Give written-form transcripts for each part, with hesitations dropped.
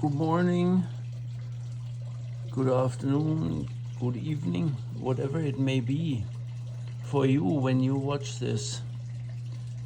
Good morning, good afternoon, good evening, whatever it may be for you when you watch this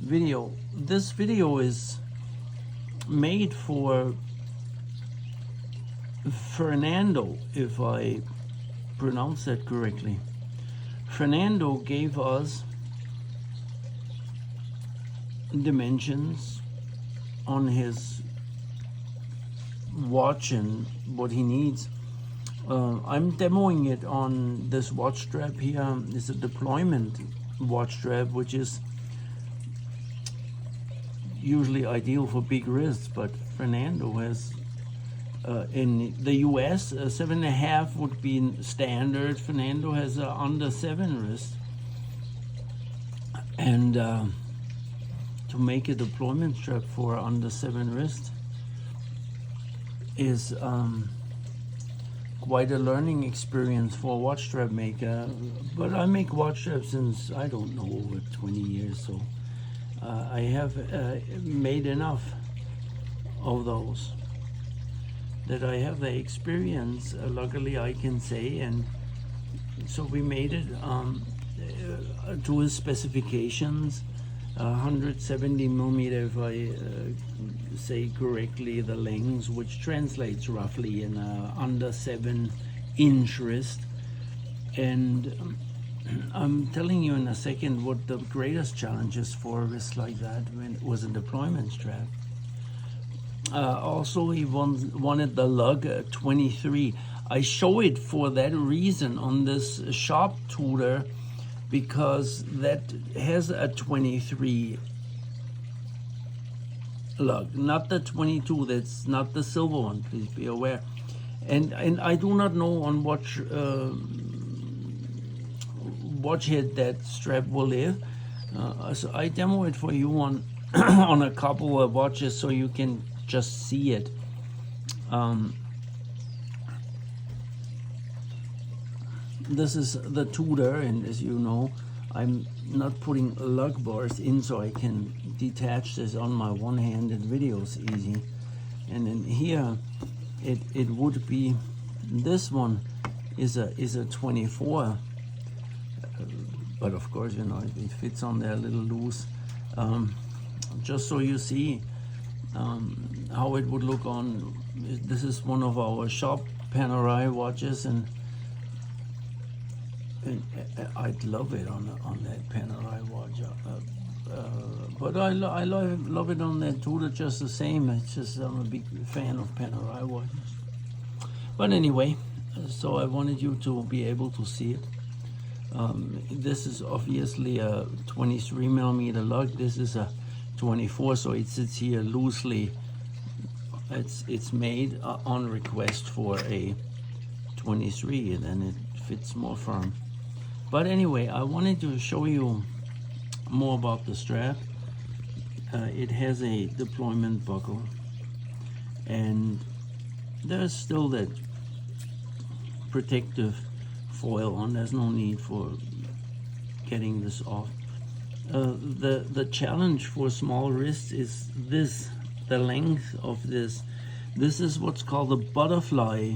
video. This video is made for Fernando, if I pronounce that correctly. Fernando gave us dimensions on his watch and what he needs. I'm demoing it on this watch strap here. It's a deployment watch strap, which is usually ideal for big wrists, but Fernando has in the US 7.5 would be standard. Fernando has a under 7 wrist, and to make a deployment strap for under 7 wrist is quite a learning experience for a watch strap maker. But I make watch straps since, I don't know, over 20 years, so I have made enough of those that I have the experience, luckily I can say, and so we made it to his specifications. 170 millimeter, if I say correctly, the length, which translates roughly in under 7-inch wrist. And I'm telling you in a second what the greatest challenge is for a wrist like that when it was a deployment strap. Also, he wanted the lug 23. I show it for that reason on this shop tutor, because that has a 23 lug, not the 22. That's not the silver one, please be aware. And I do not know on what watch head that strap will live. So I demo it for you on on a couple of watches so you can just see it. This is the tutor, and as you know, I'm not putting lug bars in, so I can detach this on my one-handed videos easy. And then here it would be, this one is a 24, but of course, you know, it fits on there a little loose. Just so you see how it would look on, this is one of our shop panerai watches, and I'd love it on that panerai watch, but I love it on that tutor just the same. It's just I'm a big fan of panerai watches. But anyway, so I wanted you to be able to see it. This is obviously a 23 millimeter lug. This is a 24, so it sits here loosely. It's made on request for a 23, and then it fits more firm. But anyway, I wanted to show you more about the strap. It has a deployment buckle, and there's still that protective foil on. There's no need for getting this off. The challenge for small wrists is this, the length of this. This is what's called a butterfly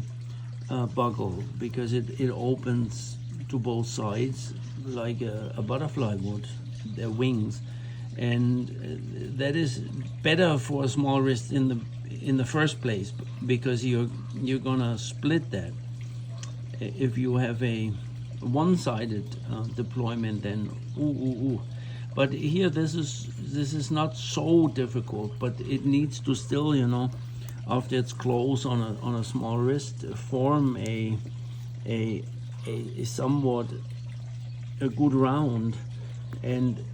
buckle, because it opens to both sides like a butterfly would, their wings, and that is better for a small wrist in the first place, because you're gonna split that. If you have a one-sided deployment, then ooh. But here this is not so difficult, but it needs to still, you know, after it's closed on a small wrist, form a somewhat a good round, and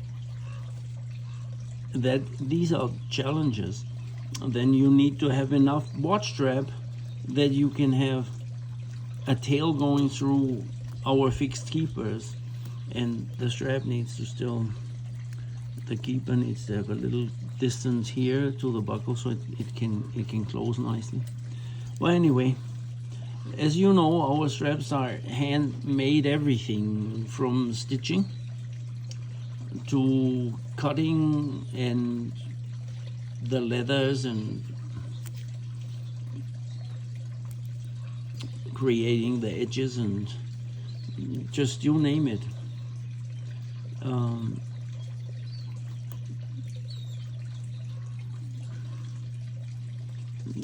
that these are challenges. Then you need to have enough watch strap that you can have a tail going through our fixed keepers, and the strap needs to still, the keeper needs to have a little distance here to the buckle so it can close nicely. Well, anyway, as you know, our straps are handmade, everything from stitching to cutting and the leathers and creating the edges and just you name it.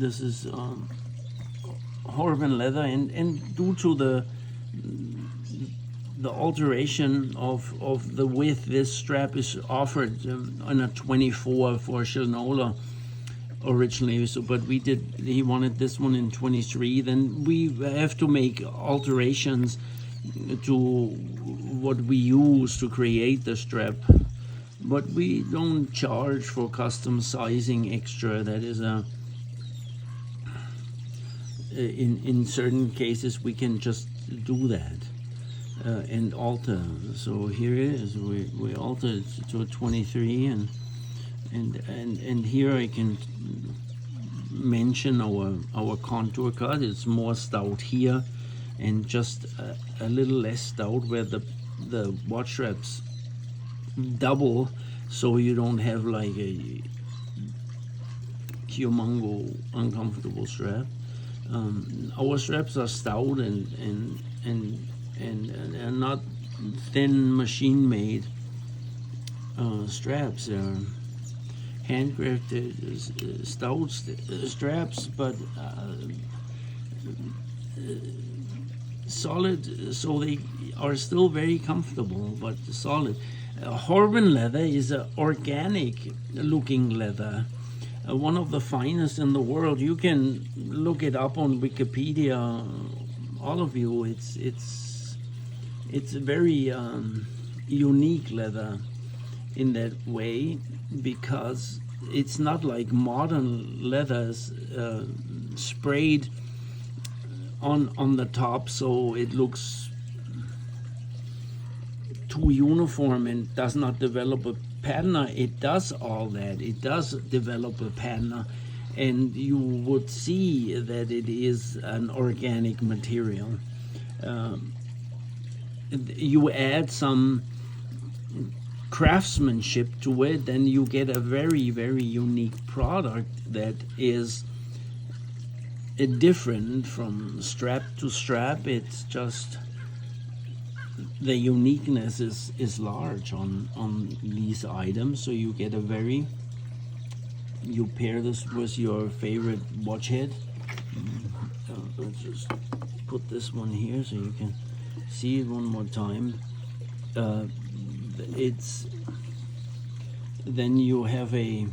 This is Horween leather, and due to the alteration of the width, this strap is offered on a 24 for Shinola originally. So, but he wanted this one in 23. Then we have to make alterations to what we use to create the strap. But we don't charge for custom sizing extra. That is in certain cases we can just do that and alter. So here it is. We altered to a 23, and here I can mention our contour cut. It's more stout here, and just a little less stout where the watch straps double, so you don't have like a humongo uncomfortable strap. Our straps are stout and not thin machine-made straps. They're handcrafted stout straps, but solid, so they are still very comfortable, but solid. Horween leather is an organic looking leather, one of the finest in the world. You can look it up on Wikipedia, all of you. It's a very unique leather in that way, because it's not like modern leathers sprayed on the top, so it looks too uniform and does not develop a patina. It does all that. It does develop a patina, and you would see that it is an organic material. You add some craftsmanship to it, and you get a very, very unique product that is different from strap to strap. It's just the uniqueness is large on these items. So you get you pair this with your favorite watch head. Let's just put this one here so you can see it one more time. Then you have a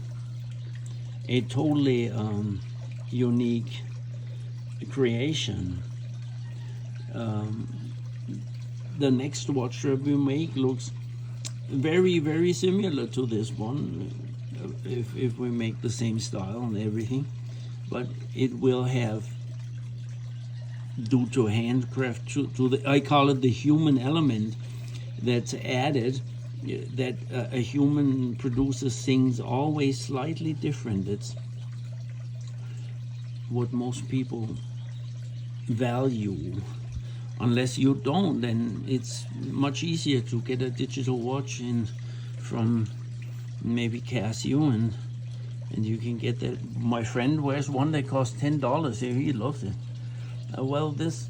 totally unique creation. The next watch strap we make looks very, very similar to this one, if we make the same style and everything, but it will have, due to handcraft, I call it the human element that's added, that a human produces things always slightly different. It's what most people value. Unless you don't, then it's much easier to get a digital watch from maybe Casio, and you can get that. My friend wears one that costs $10. He loves it. Well, this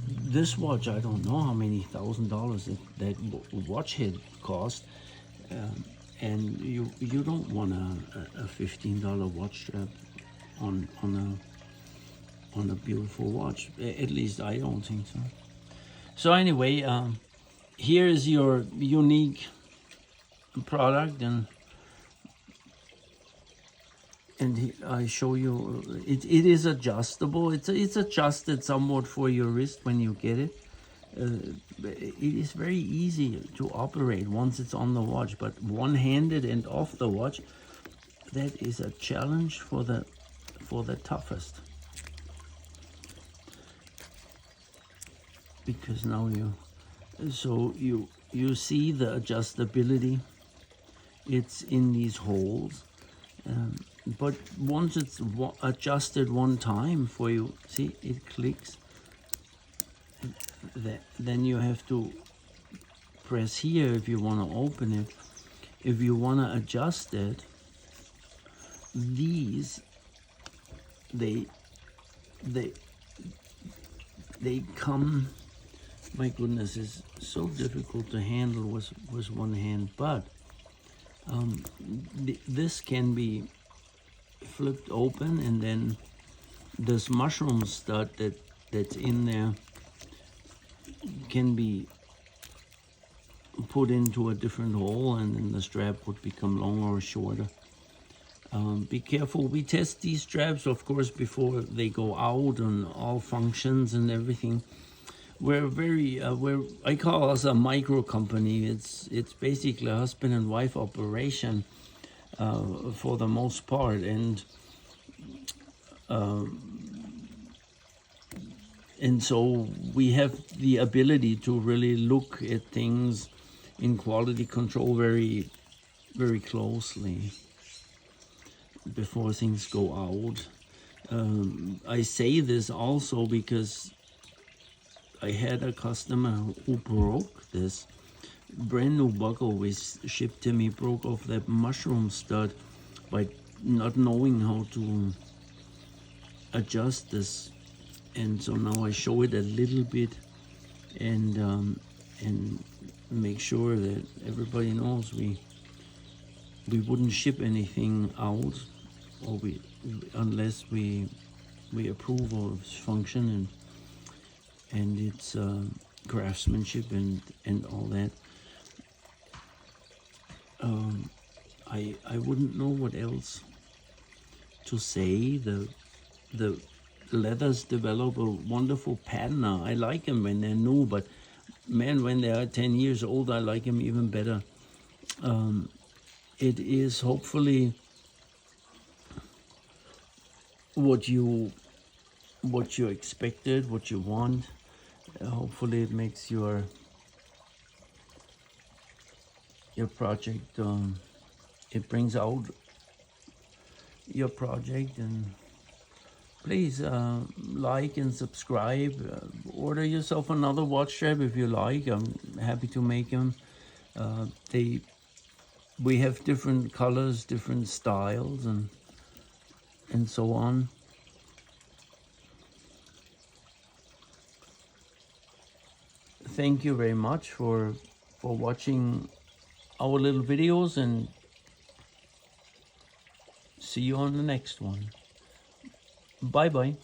watch, I don't know how many $1,000 that watch head cost, and you don't want a $15 watch strap on a beautiful watch. At least I don't think so. So anyway, here is your unique product, and I show you it is adjustable. It's adjusted somewhat for your wrist when you get it. It is very easy to operate once it's on the watch, but one-handed and off the watch, that is a challenge for the toughest. Because now you see the adjustability. It's in these holes, but once it's adjusted one time for you, see, it clicks. Then you have to press here if you want to open it. If you want to adjust it, these they they come, my goodness, it's so difficult to handle with one hand, but this can be flipped open, and then this mushroom stud that's in there can be put into a different hole, and then the strap would become longer or shorter. Be careful. We test these straps, of course, before they go out on all functions and everything. We're very, I call us a micro company. It's basically a husband and wife operation for the most part, and so we have the ability to really look at things in quality control very, very closely before things go out. I say this also because I had a customer who broke this brand new buckle we shipped him. He broke off that mushroom stud by not knowing how to adjust this, and so now I show it a little bit and make sure that everybody knows we wouldn't ship anything out, or unless we approve of its function and its craftsmanship and all that. I wouldn't know what else to say. The leathers develop a wonderful patina. I like them when they're new, but man, when they are 10 years old, I like them even better. It is hopefully what you expected, what you want. Hopefully it makes your project, it brings out your project. And please like and subscribe. Order yourself another watch strap if you like. I'm happy to make them. We have different colors, different styles, and so on. Thank you very much for watching our little videos, and see you on the next one. Bye bye.